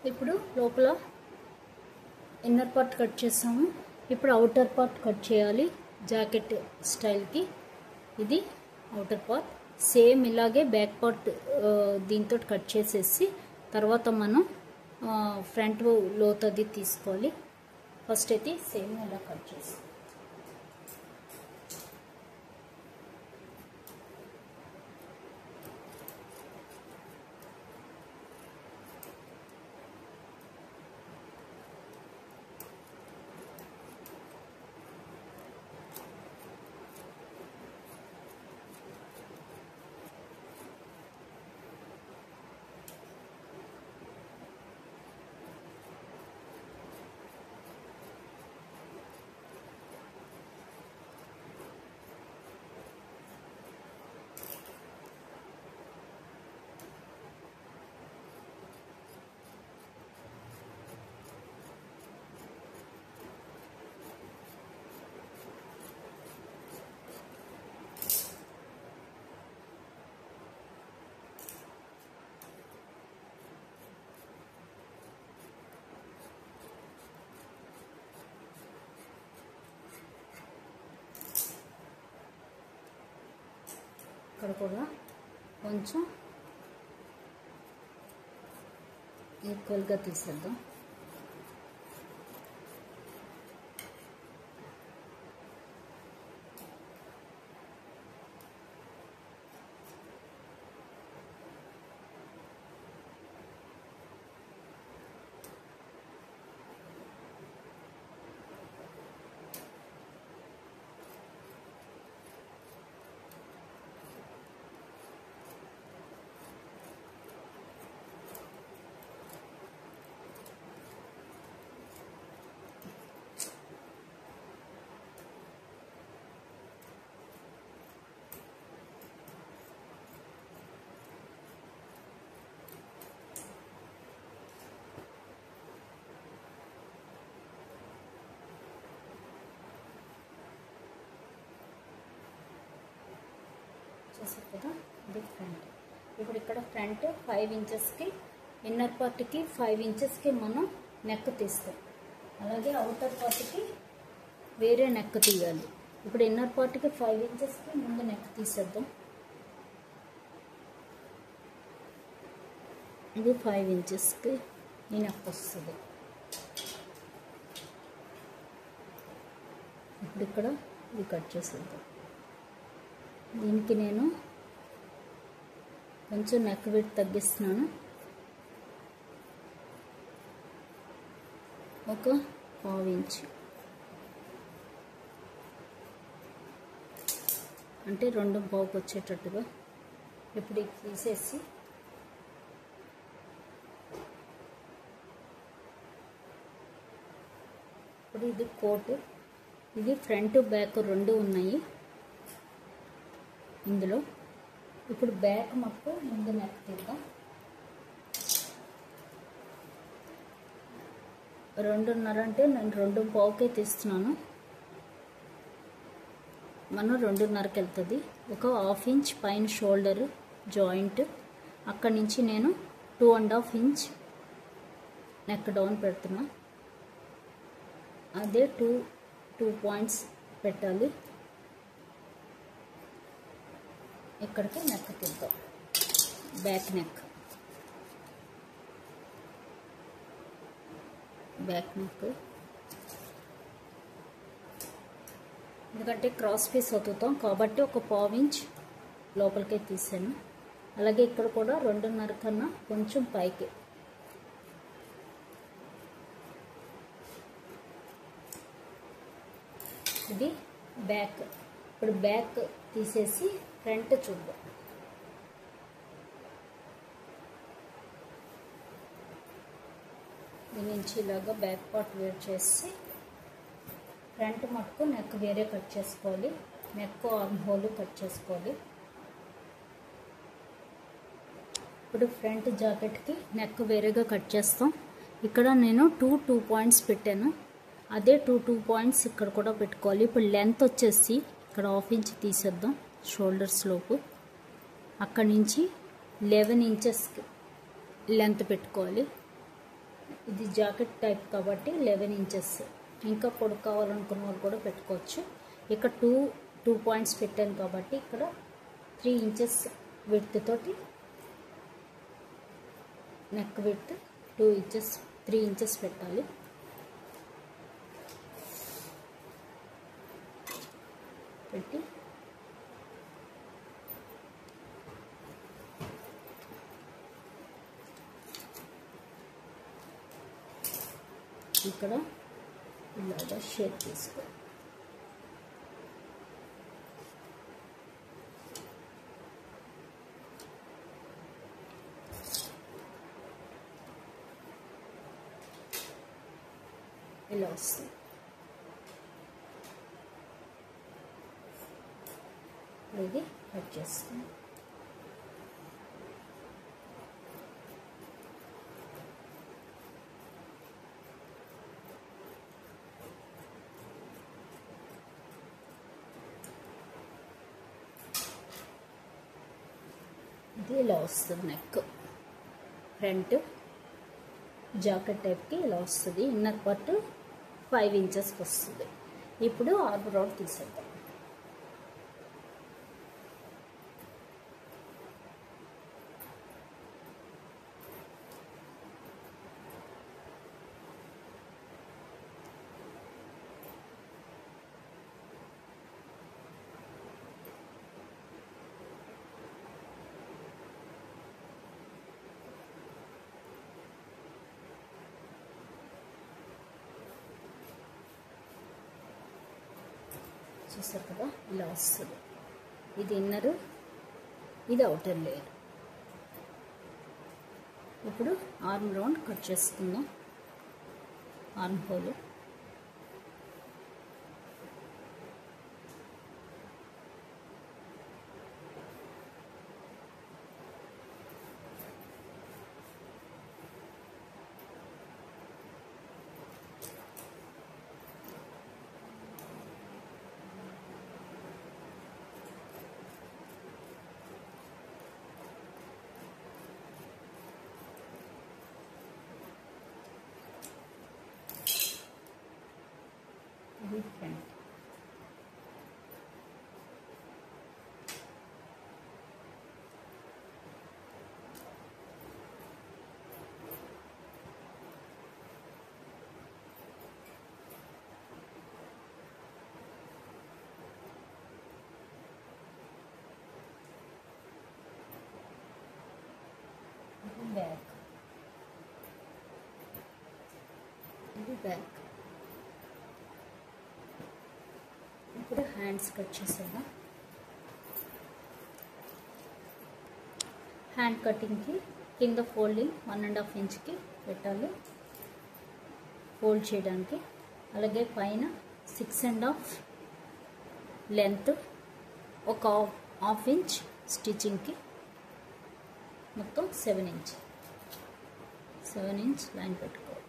ఇప్పుడు లోపల inner part cut చేసాము. ఇప్పుడు అవుటర్ పార్ట్ కట్ చేయాలి జాకెట్ స్టైల్కి. ఇది అవుటర్ పార్ట్. సేమ్ ఇలాగే బ్యాక్ పార్ట్ దీంతో కట్ చేసేసి తర్వాత మనం ఫ్రంట్ లోత్ అది తీసుకోవాలి. ఫస్ట్ అయితే సేమ్ ఇలా కట్ చేసి ఇక్కడ కూడా కొంచెం ఈక్వల్గా తీసేద్దాం. చూసారు కదా, ఇది ఫ్రంట్. ఇప్పుడు ఇక్కడ ఫ్రంట్ 5 ఇంచెస్కి, ఇన్నర్ పార్ట్కి 5 ఇంచెస్కి మనం నెక్ తీస్తాం. అలాగే అవుటర్ పార్ట్కి వేరే నెక్ తీయాలి. ఇప్పుడు ఇన్నర్ పార్ట్కి 5 ఇంచెస్కి ముందు నెక్ తీసేద్దాం. ఇది 5 ఇంచెస్కి ఈ నెక్ వస్తుంది. ఇప్పుడు ఇక్కడ ఇది కట్ చేసేద్దాం. దీనికి నేను కొంచెం నెక్ విడ్త్ తగ్గిస్తున్నాను. ఒక 1/2 ఇంచ్ అంటే 2.5 వచ్చేటట్టుగా. ఇప్పుడు ఇది తీసేసి ఇప్పుడు ఇది కోట్. ఇది ఫ్రంట్ బ్యాక్ 2 ఉన్నాయి ఇందులో. ఇప్పుడు బ్యాక్ మొత్తం ముందు నెక్ తీద్దాం. 2.5 అంటే నేను 2.5కే తీస్తున్నాను. మనం 2.5కి వెళ్తుంది. ఒక 1/2 ఇంచ్ పైన షోల్డర్ జాయింట్, అక్కడి నుంచి నేను 2.5 ఇంచ్ నెక్ డౌన్ పెడుతున్నా. అదే 2 పాయింట్స్ పెట్టాలి. ఇక్కడికి నెక్ తీద్దాం. బ్యాక్ నెక్, ఎందుకంటే క్రాస్ పీస్ అవుతాం కాబట్టి ఒక 1/2 ఇంచ్ లోపలికే తీసాను. అలాగే ఇక్కడ కూడా 2.5 కన్నా కొంచెం పైకి. ఇది బ్యాక్. ఇప్పుడు బ్యాక్ తీసేసి ఫ్రంట్ చూద్దాం. దీని నుంచి ఇలాగా బ్యాక్ పార్ట్ వేర్ చేసి ఫ్రంట్ మటుకు నెక్ వేరే కట్ చేసుకోవాలి. నెక్ ఆర్మ్ హోల్ కట్ చేసుకోవాలి. ఇప్పుడు ఫ్రంట్ జాకెట్కి నెక్ వేరేగా కట్ చేస్తాం. ఇక్కడ నేను 2 పాయింట్స్ పెట్టాను. అదే 2 పాయింట్స్ ఇక్కడ కూడా పెట్టుకోవాలి. ఇప్పుడు లెంత్ వచ్చేసి ఇక్కడ 1/2 ఇంచ్ తీసేద్దాం షోల్డర్స్ లోపు. అక్కడి నుంచి 11 ఇంచెస్కి లెంత్ పెట్టుకోవాలి. ఇది జాకెట్ టైప్ కాబట్టి 11 ఇంచెస్. ఇంకా పొడుగు కావాలనుకున్న వాళ్ళు కూడా పెట్టుకోవచ్చు. ఇక్కడ టూ పాయింట్స్ పెట్టాను కాబట్టి ఇక్కడ 3 ఇంచెస్ విడ్త్ తోటి నెక్ విడ్త్ 3 ఇంచెస్ పెట్టాలి. పెట్టి ఇక్కడ ఇలాగా షేప్ తీసుకో. ఇలా వస్తుంది. ఇది కట్ చేస్తాను. ఇది ఇలా వస్తుంది. నెక్ ఫ్రంట్ జాకెట్ టైప్కి ఇలా వస్తుంది. ఇన్నర్ పార్ట్ 5 ఇంచెస్కి వస్తుంది. ఇప్పుడు ఆర్మ్ రౌండ్ తీసేద్దాం. చూసారు కదా, ఇలా వస్తుంది. ఇది ఇన్నర్, ఇది అవుటర్ లేయర్. ఇప్పుడు ఆర్మ్ రౌండ్ కట్ చేసుకుందాం. Arm whole front. బ్యాక్. ఇది బ్యాక్. ఇప్పుడు హ్యాండ్స్ కట్ చేసేద్దాం. హ్యాండ్ కటింగ్కి కింద ఫోల్డింగ్ 1.5 ఇంచ్కి పెట్టాలి ఫోల్డ్ చేయడానికి. అలాగే పైన 6.5 లెంత్, ఒక హాఫ్ ఇంచ్ స్టిచ్చింగ్కి, మొత్తం 7 ఇంచ్ లైన్ పెట్టుకోవాలి.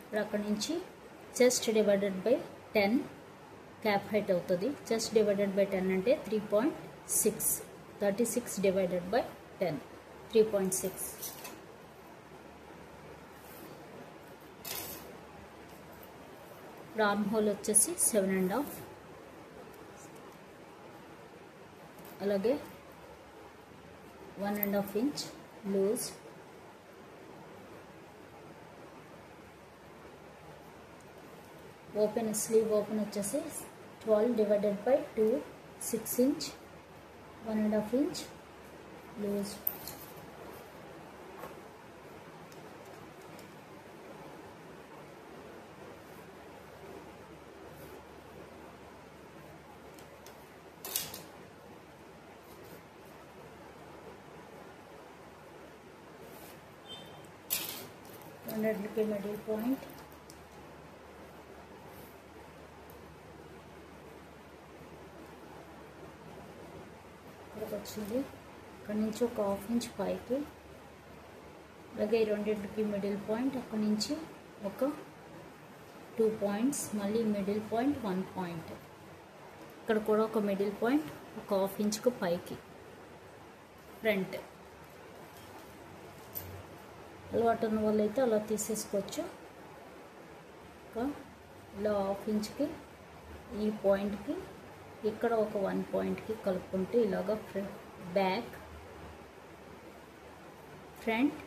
ఇప్పుడు అక్కడి నుంచి chest divided by 10 cap height అవుతుంది. చెస్ట్ డివైడెడ్ బై 10 అంటే 3.6. 36 డివైడెడ్ బై 10 3.6. ఇప్పుడు ఆర్మ్ హోల్ వచ్చేసి 7.5. అలాగే 1.5 inch loose. Open sleeve open వచ్చేసి 12 divided by 2 6 inch. 1.5 inch loose. రెండింటికి మిడిల్ పాయింట్. వచ్చింది. అక్కడి నుంచి ఒక హాఫ్ ఇంచ్ పైకి, అలాగే రెండింటికి మిడిల్ పాయింట్. అక్కడి నుంచి ఒక 2 పాయింట్స్, మళ్ళీ మిడిల్ పాయింట్ 1 పాయింట్. ఇక్కడ కూడా ఒక మిడిల్ పాయింట్, ఒక హాఫ్ ఇంచ్కు పైకి ఫ్రంట్. అలవాటు ఉన్న వాళ్ళైతే అలా తీసేసుకోవచ్చు. ఇలా 1/2 ఇంచ్కి ఈ పాయింట్కి ఇక్కడ ఒక 1 పాయింట్కి కలుపుకుంటే ఇలాగా బ్యాక్ ఫ్రంట్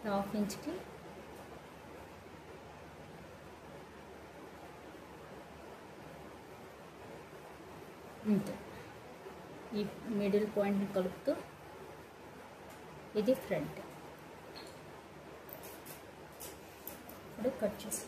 1/2 ఇంచ్కి అంతే. ఈ మిడిల్ పాయింట్ని కలుపుతూ ఇది ఫ్రంట్. ఇప్పుడు కట్ చేసి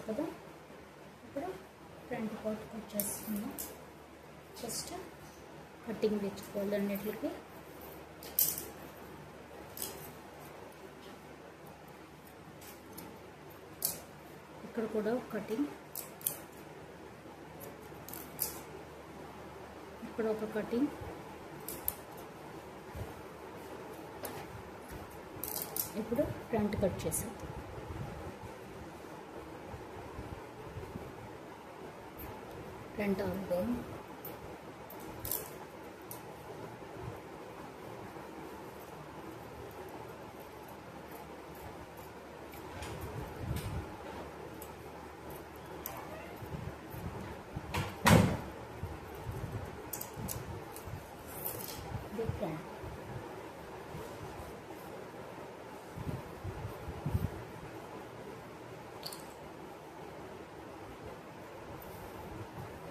కదా. ఇప్పుడు ఫ్రంట్ పార్ట్ కట్ చేస్తున్నాం. ఫస్ట్ కటింగ్ తెచ్చుకోవాలి అన్నిటికి. ఇక్కడ కూడా కటింగ్, ఇక్కడ ఒక కటింగ్, ఇప్పుడు ఫ్రంట్ కట్ చేసేద్దాం. Front arm front.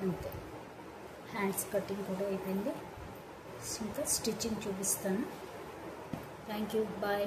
అంతే. హ్యాండ్స్ కటింగ్ కూడా అయిపోయింది. ఇంకా స్టిచ్చింగ్ చూపిస్తాను. Thank you. బాయ్.